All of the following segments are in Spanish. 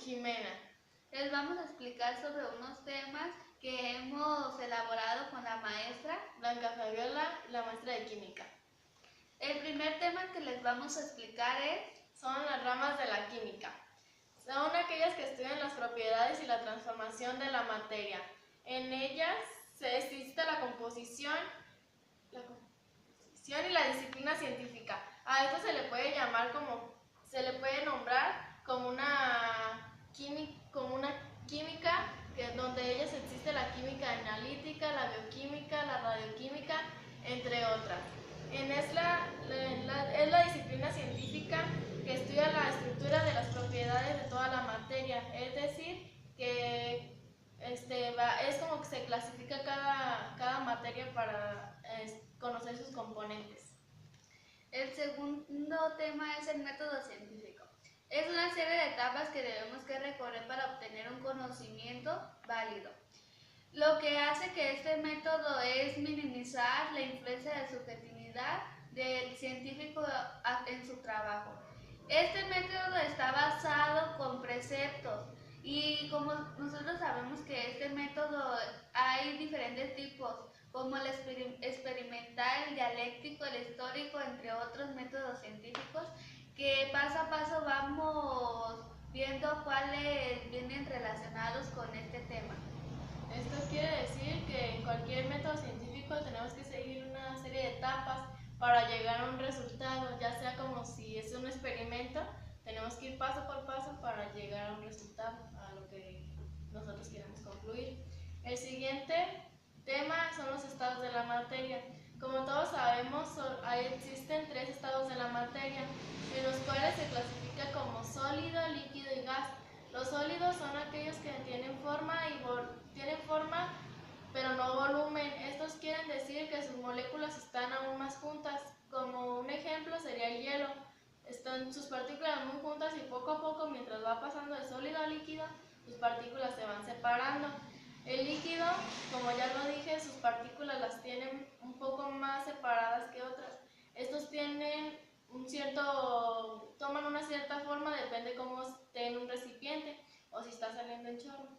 Jimena. Les vamos a explicar sobre unos temas que hemos elaborado con la maestra Blanca Fabiola, la maestra de química. El primer tema que les vamos a explicar son las ramas de la química. Son aquellas que estudian las propiedades y la transformación de la materia. En ellas existe la composición y la disciplina científica. A esto se le puede nombrar como una química donde ellas existe la química analítica, la bioquímica, la radioquímica, entre otras. Es la disciplina científica que estudia la estructura de las propiedades de toda la materia, es decir, que es como que se clasifica cada materia para conocer sus componentes. El segundo tema es el método científico. Es una serie de etapas que debemos recorrer para obtener un conocimiento válido. Lo que hace que este método es minimizar la influencia de subjetividad del científico en su trabajo. Este método está basado con preceptos y como nosotros sabemos que este método hay diferentes tipos, como el experimental, el dialéctico, el histórico, entre otros métodos científicos, que paso a paso vamos viendo cuáles vienen relacionados con este tema. Esto quiere decir que en cualquier método científico tenemos que seguir una serie de etapas para llegar a un resultado, ya sea como si es un experimento, tenemos que ir paso por paso para llegar a un resultado, a lo que nosotros queremos concluir. El siguiente tema son los estados de la materia. Como todos sabemos, existen 3 estados de la materia, en los cuales se clasifica como sólido, líquido y gas. Los sólidos son aquellos que tienen forma pero no volumen. Estos quieren decir que sus moléculas están aún más juntas. Como un ejemplo sería el hielo. Están sus partículas muy juntas y poco a poco, mientras va pasando de sólido a líquido, sus partículas se van separando. El líquido, como ya lo dije, sus partículas las tienen un poco más separadas que otras. Estos toman una cierta forma, depende cómo esté en un recipiente o si está saliendo en chorro.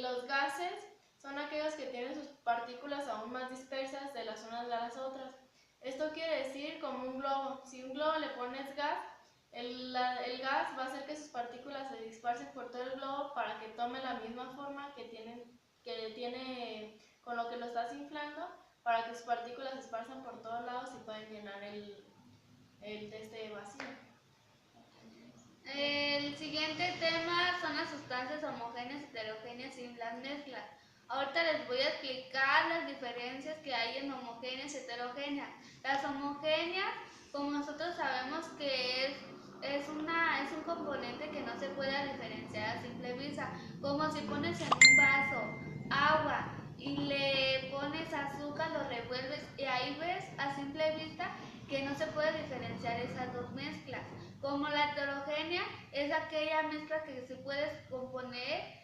Los gases son aquellos que tienen sus partículas aún más dispersas de las unas de las otras. Esto quiere decir como un globo. Si a un globo le pones gas, el gas va a hacer que sus partículas se dispersen por todo el globo para que tome la misma forma que tiene con lo que lo estás inflando, para que sus partículas se esparzan por todos lados y puedan llenar el vacío. El siguiente tema son las sustancias homogéneas, heterogéneas y las mezclas. Ahorita les voy a explicar las diferencias que hay en homogéneas y heterogéneas. Las homogéneas, como nosotros sabemos que es un componente que no se puede diferenciar a simple vista, como si pones en un vaso agua y le pones azúcar, lo revuelves y ahí ves a simple vista que no se puede diferenciar esas dos mezclas. Como la heterogénea es aquella mezcla que se puede componer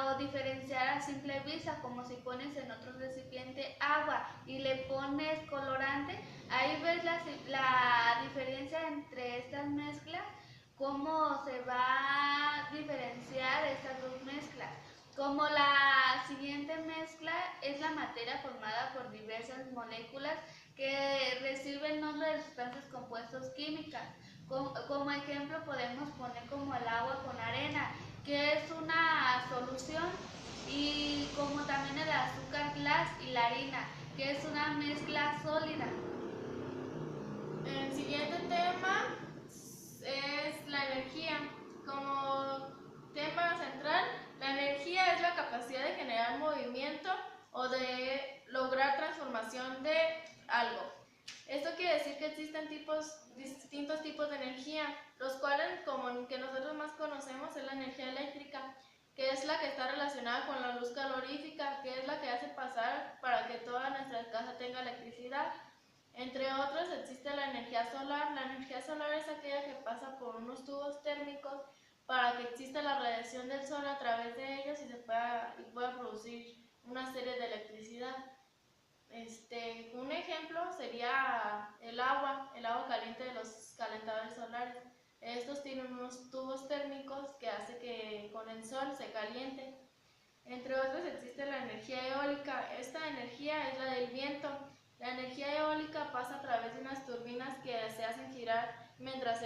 o diferenciar a simple vista, como si pones en otro recipiente agua y le pones colorante, ahí ves la diferencia entre estas mezclas, cómo se va a diferenciar estas dos mezclas. Como la siguiente mezcla es la materia formada por diversas moléculas que reciben nombre de sustancias compuestos químicas. Como ejemplo podemos poner como el agua con arena, que es una solución, y como también el azúcar glass y la harina, que es una mezcla sólida. El siguiente tema es la energía. Como tema central, la energía es la capacidad de generar movimiento o de lograr transformación de algo. Esto quiere decir que existen distintos tipos de energía, los cuales, como el que nosotros más conocemos, es la energía eléctrica, que es la que está relacionada con la luz calorífica, que es la que hace pasar para que toda nuestra casa tenga electricidad. Entre otros existe la energía solar. La energía solar es aquella que pasa por unos tubos térmicos para que exista la radiación del sol a través de ellos y pueda producir una serie de electricidad. Un ejemplo sería el agua caliente de los calentadores solares. Estos tienen unos tubos térmicos que hace que con el sol se caliente. Entre otros existe la energía eólica. Esta energía es la del viento. La energía eólica pasa a través de unas turbinas que se hacen girar mientras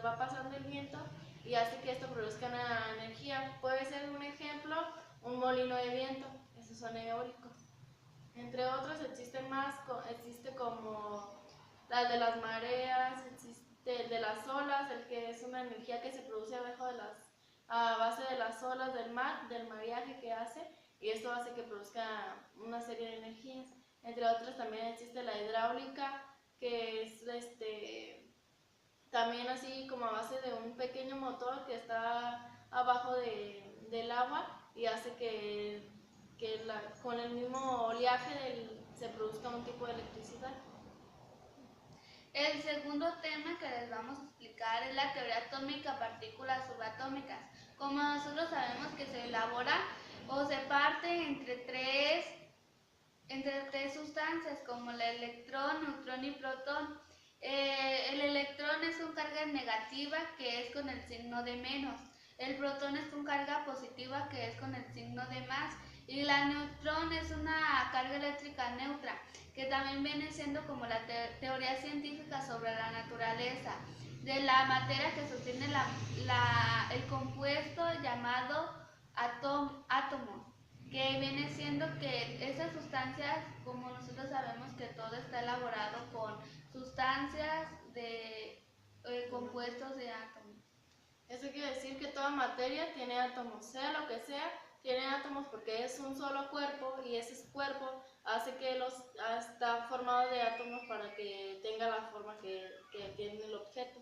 va pasando el viento y hace que esto produzca una energía. Puede ser un ejemplo, un molino de viento. Esos son eólicos. Entre otros existe como las de las mareas, existe el de las olas, el que es una energía que se produce a base de las olas del mar, del mareaje que hace, y esto hace que produzca una serie de energías. Entre otras también existe la hidráulica, que es también así como a base de un pequeño motor que está abajo del agua y hace que con el mismo oleaje se produzca un tipo de electricidad. El segundo tema que les vamos a explicar es la teoría atómica, partículas subatómicas. Como nosotros sabemos que se elabora o se parte entre tres sustancias como el electrón, neutrón y protón. El electrón es con carga negativa, que es con el signo de menos. El protón es con carga positiva, que es con el signo de más. Y la neutrón es una carga eléctrica neutra, que también viene siendo como la teoría científica sobre la naturaleza de la materia que sostiene el compuesto llamado átomo, que viene siendo que esas sustancias, como nosotros sabemos que todo está elaborado con sustancias de compuestos de átomos. Eso quiere decir que toda materia tiene átomos, sea lo que sea, tiene átomos porque es un solo cuerpo y ese cuerpo hace que está formado de átomos para que tenga la forma que tiene el objeto.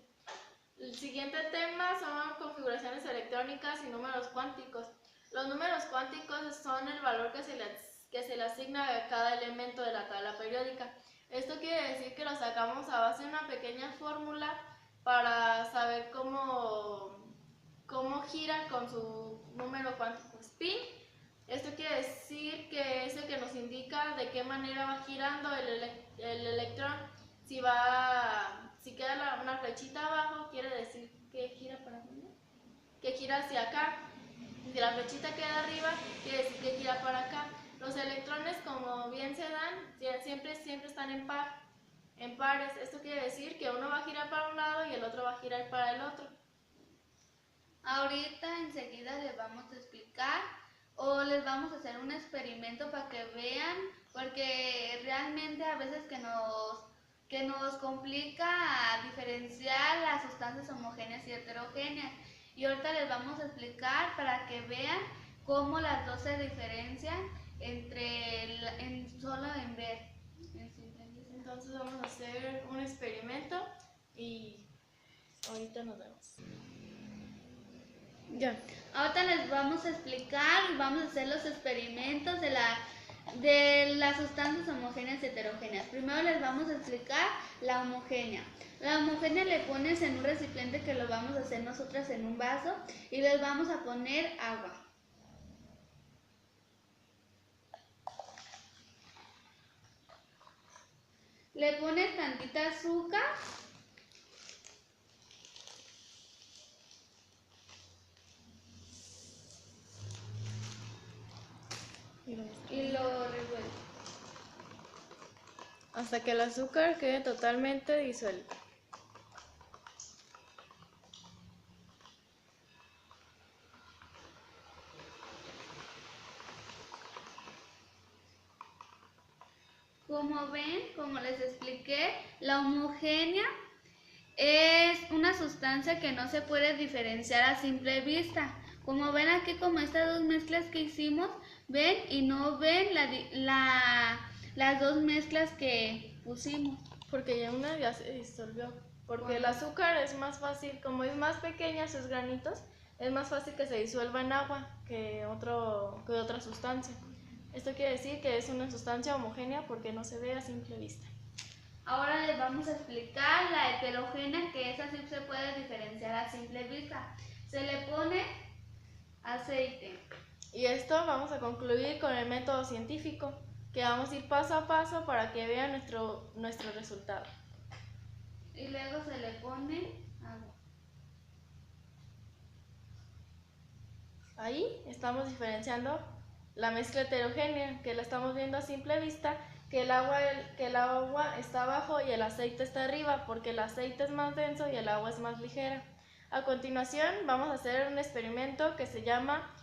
El siguiente tema son configuraciones electrónicas y números cuánticos. Los números cuánticos son el valor que se le asigna a cada elemento de la tabla periódica. Esto quiere decir que lo sacamos a base de una pequeña fórmula para saber cómo gira con su número cuántico spin. Esto quiere decir que es el que nos indica de qué manera va girando el electrón. Si queda una flechita abajo, quiere decir que gira para dónde? Que gira hacia acá. Si la flechita queda arriba, quiere decir que gira para acá. Los electrones, como bien se dan, siempre están en pares. Esto quiere decir que uno va a girar para un lado y el otro va a girar para el otro. Ahorita enseguida les vamos a explicar o les vamos a hacer un experimento para que vean, porque realmente a veces que nos complica diferenciar las sustancias homogéneas y heterogéneas. Y ahorita les vamos a explicar para que vean cómo las dos se diferencian solo en ver. Entonces vamos a hacer un experimento y ahorita nos vemos. Ya. Ahorita les vamos a explicar y vamos a hacer los experimentos de las sustancias homogéneas y heterogéneas. Primero les vamos a explicar la homogénea. La homogénea le pones en un recipiente que lo vamos a hacer nosotras en un vaso y les vamos a poner agua. Le pones tantita azúcar. Y lo revuelves hasta que el azúcar quede totalmente disuelto. Como ven, como les expliqué, la homogénea es una sustancia que no se puede diferenciar a simple vista. Como ven aquí, como estas dos mezclas que hicimos, ven y no ven las dos mezclas que pusimos. Porque ya se disolvió. Porque el azúcar es más fácil, como es más pequeña sus granitos, es más fácil que se disuelva en agua que otra sustancia. Esto quiere decir que es una sustancia homogénea porque no se ve a simple vista. Ahora les vamos a explicar la heterogénea, que esa sí se puede diferenciar a simple vista. Se le pone aceite. Y esto vamos a concluir con el método científico, que vamos a ir paso a paso para que vean nuestro resultado. Y luego se le pone agua. Ahí estamos diferenciando la mezcla heterogénea, que la estamos viendo a simple vista, que el agua está abajo y el aceite está arriba, porque el aceite es más denso y el agua es más ligera. A continuación vamos a hacer un experimento que se llama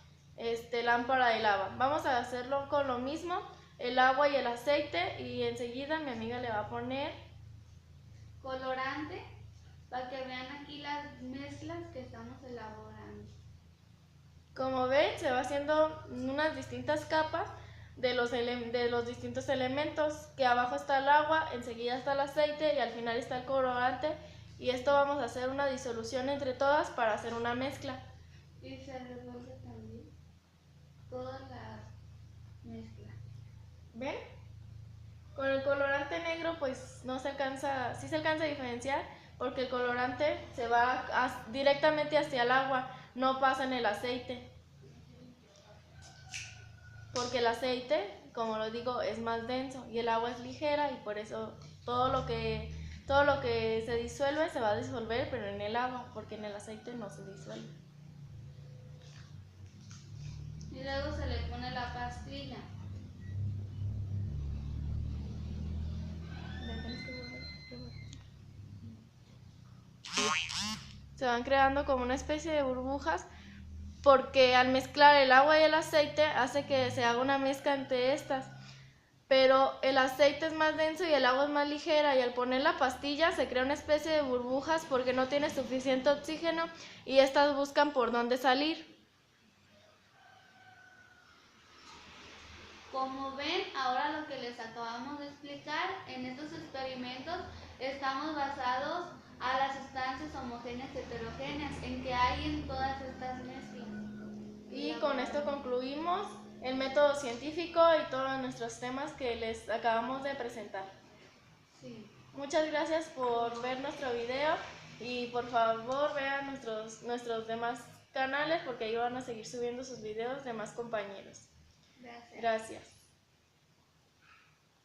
lámpara de lava. Vamos a hacerlo con lo mismo, el agua y el aceite, y enseguida mi amiga le va a poner colorante para que vean aquí las mezclas que estamos elaborando. Como ven, se va haciendo unas distintas capas de los distintos elementos, que abajo está el agua, enseguida está el aceite y al final está el colorante, y esto vamos a hacer una disolución entre todas para hacer una mezcla. Y se revuelve también toda la mezcla. ¿Ven? Con el colorante negro pues no se alcanza, sí se alcanza a diferenciar, porque el colorante se va directamente hacia el agua, no pasa en el aceite. Porque el aceite, como lo digo, es más denso y el agua es ligera, y por eso todo lo que se disuelve se va a disolver, pero en el agua, porque en el aceite no se disuelve. Y luego se le pone la pastilla. Se van creando como una especie de burbujas, porque al mezclar el agua y el aceite hace que se haga una mezcla entre estas, pero el aceite es más denso y el agua es más ligera, y al poner la pastilla se crea una especie de burbujas porque no tiene suficiente oxígeno y estas buscan por dónde salir. Como ven, ahora lo que les acabamos de explicar, en estos experimentos estamos basados a las sustancias homogéneas y heterogéneas, en que hay en todas estas mezclas. Y con esto concluimos el método científico y todos nuestros temas que les acabamos de presentar. Sí. Muchas gracias por ver nuestro video, y por favor vean nuestros demás canales, porque ahí van a seguir subiendo sus videos demás compañeros. Gracias. Gracias.